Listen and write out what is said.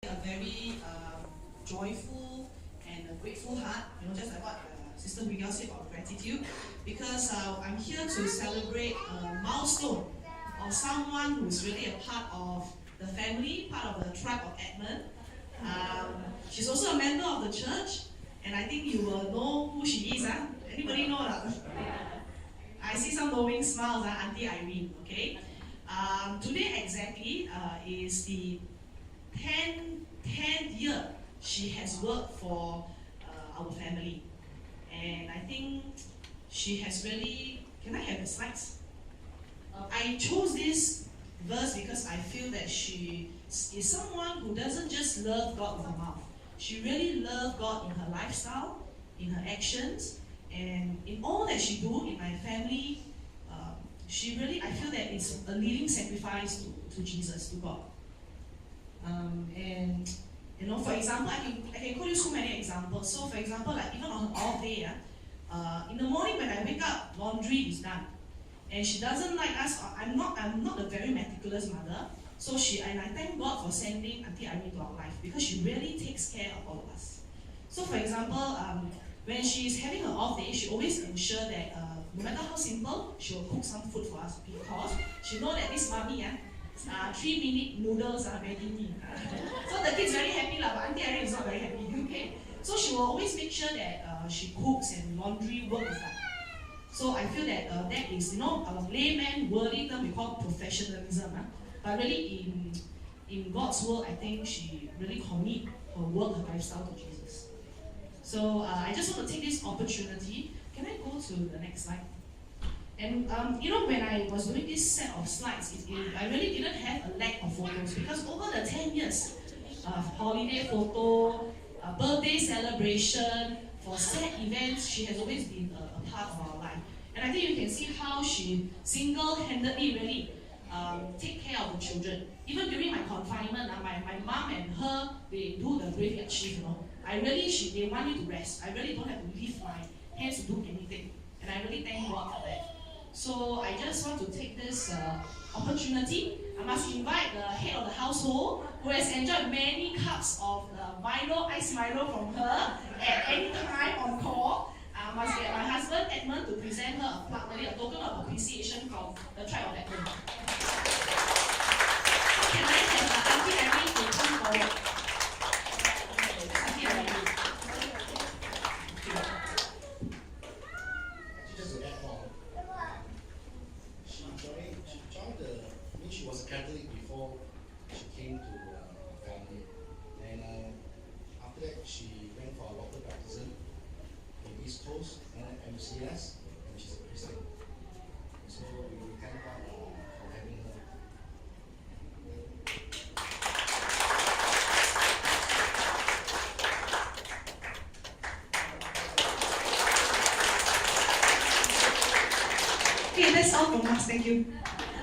A very joyful and a grateful heart, just like what Sister Miguel said about gratitude, because I'm here to celebrate a milestone of someone who's really a part of the family, part of the tribe of Edmund. She's also a member of the church, and I think you will know who she is. Anybody know that? I see some knowing smiles, Auntie Irene, okay? Today exactly is the 10th year she has worked for our family. And I think she has really... Can I have the slides? I chose this verse because I feel that she is someone who doesn't just love God with her mouth. She really loves God in her lifestyle, in her actions, and in all that she do in my family. She really, I feel that it's a living sacrifice to Jesus, to God. And for example, I can quote you so many examples. So for example, like even on her off day, in the morning when I wake up, laundry is done. And she doesn't like us. I'm not a very meticulous mother. So and I thank God for sending Auntie Irene to our life, because she really takes care of all of us. So for example, when she's having her off day, she always ensures that no matter how simple, she will cook some food for us, because she knows that this mommy, 3-minute noodles are ready. So the kids very happy, but Auntie Irene is not very happy. Okay? So she will always make sure that she cooks and laundry work is done. So I feel that that is, our layman worldly term we call professionalism. But really in God's world, I think she really commit her work, her lifestyle to Jesus. So I just want to take this opportunity. Can I go to the next slide? And when I was doing this set of slides, I really didn't have a lack of photos, because over the 10 years, holiday photo, birthday celebration, for sad events, she has always been a part of our life. And I think you can see how she single-handedly really take care of the children. Even during my confinement, my mom and her, they do the graveyard shift, they want me to rest. I really don't have to lift my hands to do anything. And I really thank God for that. So I just want to take this opportunity. I must invite the head of the household, who has enjoyed many cups of iced Milo from her at any time on call. I must get my husband Edmund to present her a plug, a token of appreciation from the tribe of Edmund. Can I have Auntie Irene to come forward? Auntie Irene. Just to add on, she was a Catholic before she came to the family, and after that she went for a local baptism in East Coast and at MCS, and she's a Christian. So we thank God for having her. Okay, that's all from us. Thank you.